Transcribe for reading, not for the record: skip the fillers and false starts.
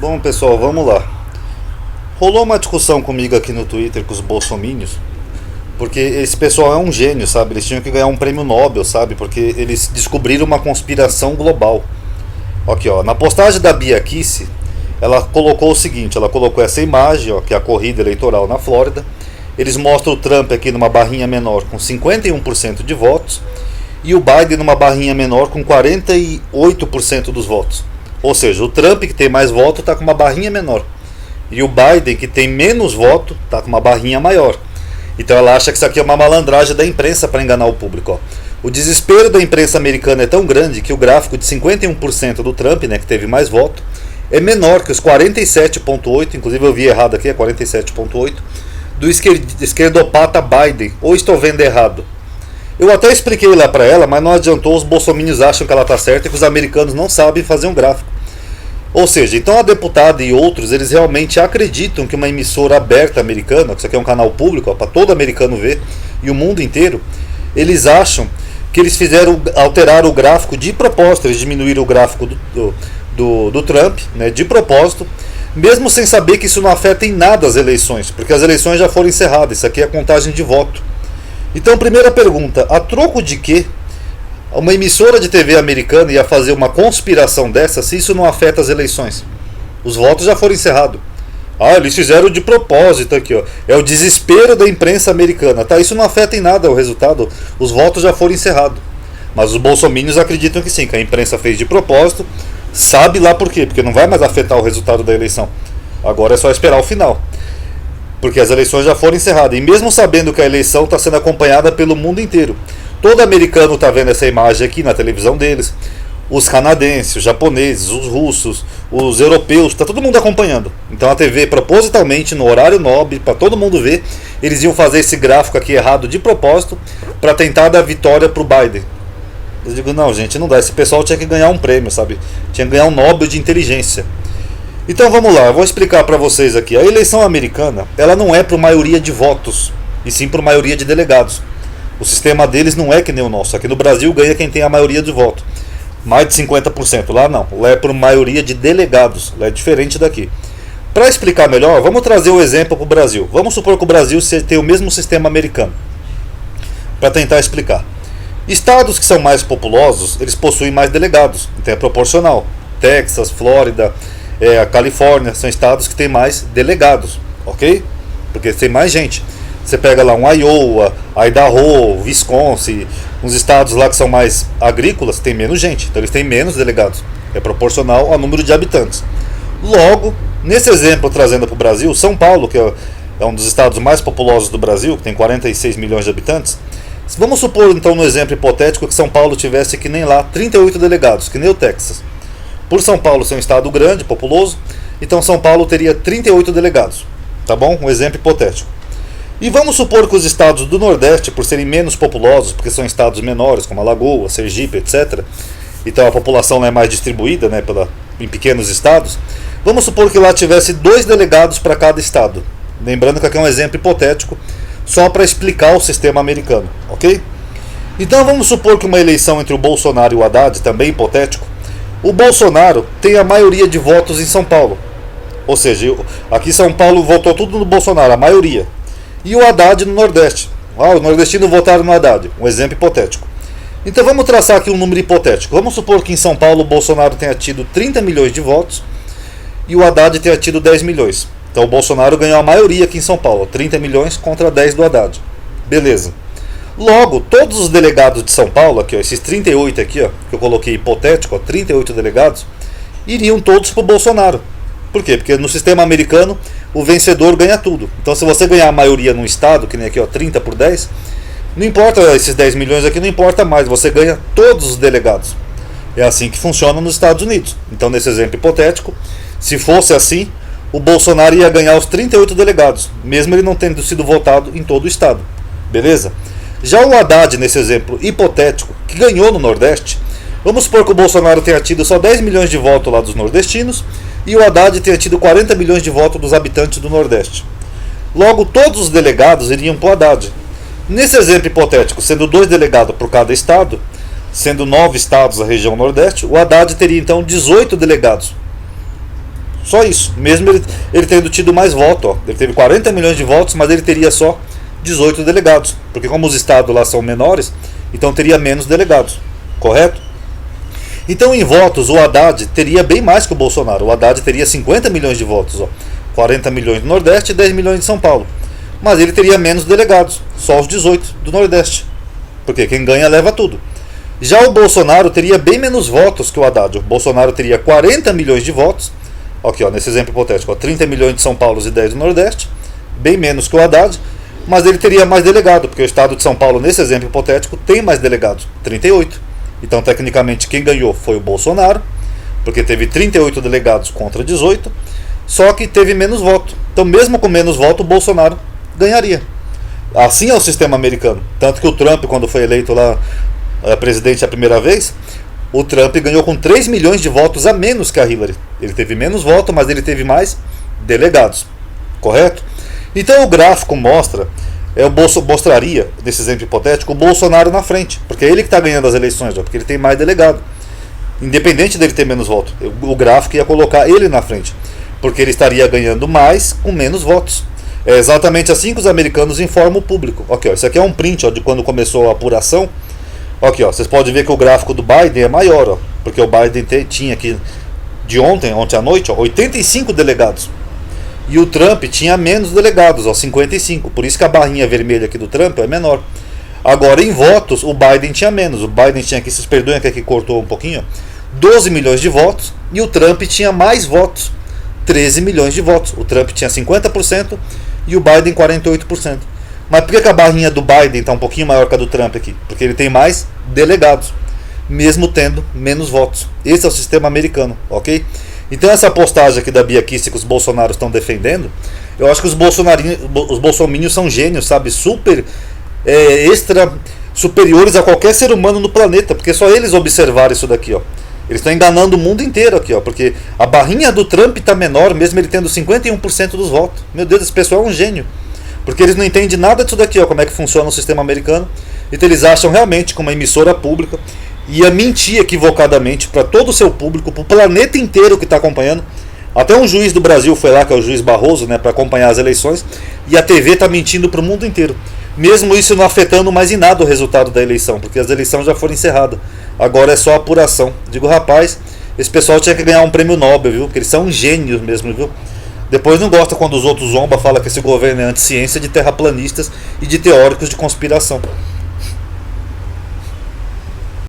Bom, pessoal, vamos lá. Rolou uma discussão comigo aqui no Twitter com os bolsominions, porque esse pessoal é um gênio, sabe? Eles tinham que ganhar um prêmio Nobel, sabe? Porque eles descobriram uma conspiração global. Aqui, ó, na postagem da Bia Kici, ela colocou o seguinte, ela colocou essa imagem, ó, que é a corrida eleitoral na Flórida. Eles mostram o Trump aqui numa barrinha menor com 51% de votos e o Biden numa barrinha menor com 48% dos votos. Ou seja, o Trump, que tem mais voto, está com uma barrinha menor. E o Biden, que tem menos voto, está com uma barrinha maior. Então ela acha que isso aqui é uma malandragem da imprensa para enganar o público. Ó. O desespero da imprensa americana é tão grande que o gráfico de 51% do Trump, né, que teve mais voto, é menor que os 47,8%, inclusive eu vi errado aqui, é 47,8%, do esquerdopata Biden. Ou estou vendo errado? Eu até expliquei lá para ela, mas não adiantou, os bolsominions acham que ela está certa e que os americanos não sabem fazer um gráfico. Ou seja, então a deputada e outros, eles realmente acreditam que uma emissora aberta americana, que isso aqui é um canal público para todo americano ver, e o mundo inteiro, eles acham que eles alteraram o gráfico de propósito, eles diminuíram o gráfico do Trump, né, de propósito, mesmo sem saber que isso não afeta em nada as eleições, porque as eleições já foram encerradas, isso aqui é a contagem de voto. Então, primeira pergunta, a troco de que uma emissora de TV americana ia fazer uma conspiração dessa se isso não afeta as eleições? Os votos já foram encerrados. Ah, eles fizeram de propósito aqui, ó. É o desespero da imprensa americana. Tá, isso não afeta em nada o resultado, os votos já foram encerrados. Mas os bolsominions acreditam que sim, que a imprensa fez de propósito, sabe lá por quê, porque não vai mais afetar o resultado da eleição. Agora é só esperar o final. Porque as eleições já foram encerradas. E mesmo sabendo que a eleição está sendo acompanhada pelo mundo inteiro. Todo americano está vendo essa imagem aqui na televisão deles. Os canadenses, os japoneses, os russos, os europeus, está todo mundo acompanhando. Então a TV, propositalmente, no horário nobre, para todo mundo ver, eles iam fazer esse gráfico aqui errado de propósito para tentar dar vitória para o Biden. Eu digo, não, gente, não dá. Esse pessoal tinha que ganhar um prêmio, sabe? Tinha que ganhar um Nobel de inteligência. Então vamos lá, eu vou explicar para vocês aqui. A eleição americana, ela não é por maioria de votos, e sim por maioria de delegados. O sistema deles não é que nem o nosso. Aqui no Brasil ganha quem tem a maioria de voto. Mais de 50%. Lá não, lá é por maioria de delegados. Lá é diferente daqui. Para explicar melhor, vamos trazer o exemplo para o Brasil. Vamos supor que o Brasil tem o mesmo sistema americano. Para tentar explicar. Estados que são mais populosos, eles possuem mais delegados. Então é proporcional. Texas, Flórida, a Califórnia, são estados que têm mais delegados, ok? Porque tem mais gente. Você pega lá um Iowa, Idaho, Wisconsin, uns estados lá que são mais agrícolas, tem menos gente, então eles têm menos delegados. É proporcional ao número de habitantes. Logo, nesse exemplo trazendo para o Brasil, São Paulo, que é um dos estados mais populosos do Brasil, que tem 46 milhões de habitantes, vamos supor então no exemplo hipotético que São Paulo tivesse que nem lá 38 delegados, que nem o Texas. Por São Paulo ser um estado grande, populoso, então São Paulo teria 38 delegados. Tá bom? Um exemplo hipotético. E vamos supor que os estados do Nordeste, por serem menos populosos, porque são estados menores, como Alagoas, Sergipe, etc., então a população é mais distribuída, né, em pequenos estados, vamos supor que lá tivesse 2 delegados para cada estado. Lembrando que aqui é um exemplo hipotético, só para explicar o sistema americano, ok? Então vamos supor que uma eleição entre o Bolsonaro e o Haddad, também hipotético, o Bolsonaro tem a maioria de votos em São Paulo. Ou seja, aqui São Paulo votou tudo no Bolsonaro, a maioria. E o Haddad no Nordeste. Os nordestinos votaram no Haddad. Um exemplo hipotético. Então vamos traçar aqui um número hipotético. Vamos supor que em São Paulo o Bolsonaro tenha tido 30 milhões de votos e o Haddad tenha tido 10 milhões. Então o Bolsonaro ganhou a maioria aqui em São Paulo. 30 milhões contra 10 do Haddad. Beleza. Logo, todos os delegados de São Paulo, aqui, ó, esses 38 aqui, ó, que eu coloquei hipotético, ó, 38 delegados, iriam todos para o Bolsonaro. Por quê? Porque no sistema americano, o vencedor ganha tudo. Então, se você ganhar a maioria num estado, que nem aqui, ó, 30 por 10, não importa esses 10 milhões aqui, não importa mais, você ganha todos os delegados. É assim que funciona nos Estados Unidos. Então, nesse exemplo hipotético, se fosse assim, o Bolsonaro ia ganhar os 38 delegados, mesmo ele não tendo sido votado em todo o estado. Beleza? Já o Haddad, nesse exemplo hipotético, que ganhou no Nordeste, vamos supor que o Bolsonaro tenha tido só 10 milhões de votos lá dos nordestinos e o Haddad tenha tido 40 milhões de votos dos habitantes do Nordeste. Logo, todos os delegados iriam para o Haddad. Nesse exemplo hipotético, sendo 2 delegados por cada estado, sendo 9 estados da região Nordeste, o Haddad teria então 18 delegados. Só isso. Mesmo ele tendo tido mais votos. Ó. Ele teve 40 milhões de votos, mas ele teria só 18 delegados. Porque como os estados lá são menores, então teria menos delegados. Correto? Então em votos o Haddad teria bem mais que o Bolsonaro. O Haddad teria 50 milhões de votos. Ó. 40 milhões do Nordeste e 10 milhões de São Paulo. Mas ele teria menos delegados. Só os 18 do Nordeste. Porque quem ganha leva tudo. Já o Bolsonaro teria bem menos votos que o Haddad. O Bolsonaro teria 40 milhões de votos. Aqui, ó, nesse exemplo hipotético, ó, 30 milhões de São Paulo e 10 do Nordeste, bem menos que o Haddad, mas ele teria mais delegado, porque o estado de São Paulo, nesse exemplo hipotético, tem mais delegados, 38. Então, tecnicamente, quem ganhou foi o Bolsonaro, porque teve 38 delegados contra 18, só que teve menos voto. Então, mesmo com menos voto, o Bolsonaro ganharia. Assim é o sistema americano. Tanto que o Trump, quando foi eleito lá presidente a primeira vez, o Trump ganhou com 3 milhões de votos a menos que a Hillary. Ele teve menos votos, mas ele teve mais delegados. Correto? Então o gráfico mostra, mostraria, nesse exemplo hipotético, o Bolsonaro na frente. Porque é ele que está ganhando as eleições, ó, porque ele tem mais delegado. Independente dele ter menos votos. O gráfico ia colocar ele na frente. Porque ele estaria ganhando mais com menos votos. É exatamente assim que os americanos informam o público. Aqui, ó, isso aqui é um print, ó, de quando começou a apuração. Aqui, ó, vocês podem ver que o gráfico do Biden é maior, ó, porque o Biden tinha aqui de ontem à noite, ó, 85 delegados. E o Trump tinha menos delegados, ó, 55. Por isso que a barrinha vermelha aqui do Trump é menor. Agora, em votos, o Biden tinha menos. O Biden tinha aqui, vocês perdoem que aqui cortou um pouquinho, ó, 12 milhões de votos. E o Trump tinha mais votos, 13 milhões de votos. O Trump tinha 50% e o Biden 48%. Mas por que a barrinha do Biden está um pouquinho maior que a do Trump aqui? Porque ele tem mais delegados, mesmo tendo menos votos. Esse é o sistema americano, ok? Então essa postagem aqui da Bia Kicis que os bolsonaros estão defendendo, eu acho que os bolsominions são gênios, sabe? Extra superiores a qualquer ser humano no planeta, porque só eles observaram isso daqui, ó. Eles estão enganando o mundo inteiro aqui, ó, porque a barrinha do Trump está menor, mesmo ele tendo 51% dos votos. Meu Deus, esse pessoal é um gênio. Porque eles não entendem nada disso daqui, ó, como é que funciona o sistema americano. Então eles acham realmente que uma emissora pública ia mentir equivocadamente para todo o seu público, para o planeta inteiro que está acompanhando. Até um juiz do Brasil foi lá, que é o juiz Barroso, né, para acompanhar as eleições. E a TV está mentindo para o mundo inteiro. Mesmo isso não afetando mais em nada o resultado da eleição, porque as eleições já foram encerradas. Agora é só apuração. Digo, rapaz, esse pessoal tinha que ganhar um prêmio Nobel, viu? Porque eles são gênios mesmo, viu? Depois não gosta quando os outros zombam, fala que esse governo é anti-ciência, de terraplanistas e de teóricos de conspiração.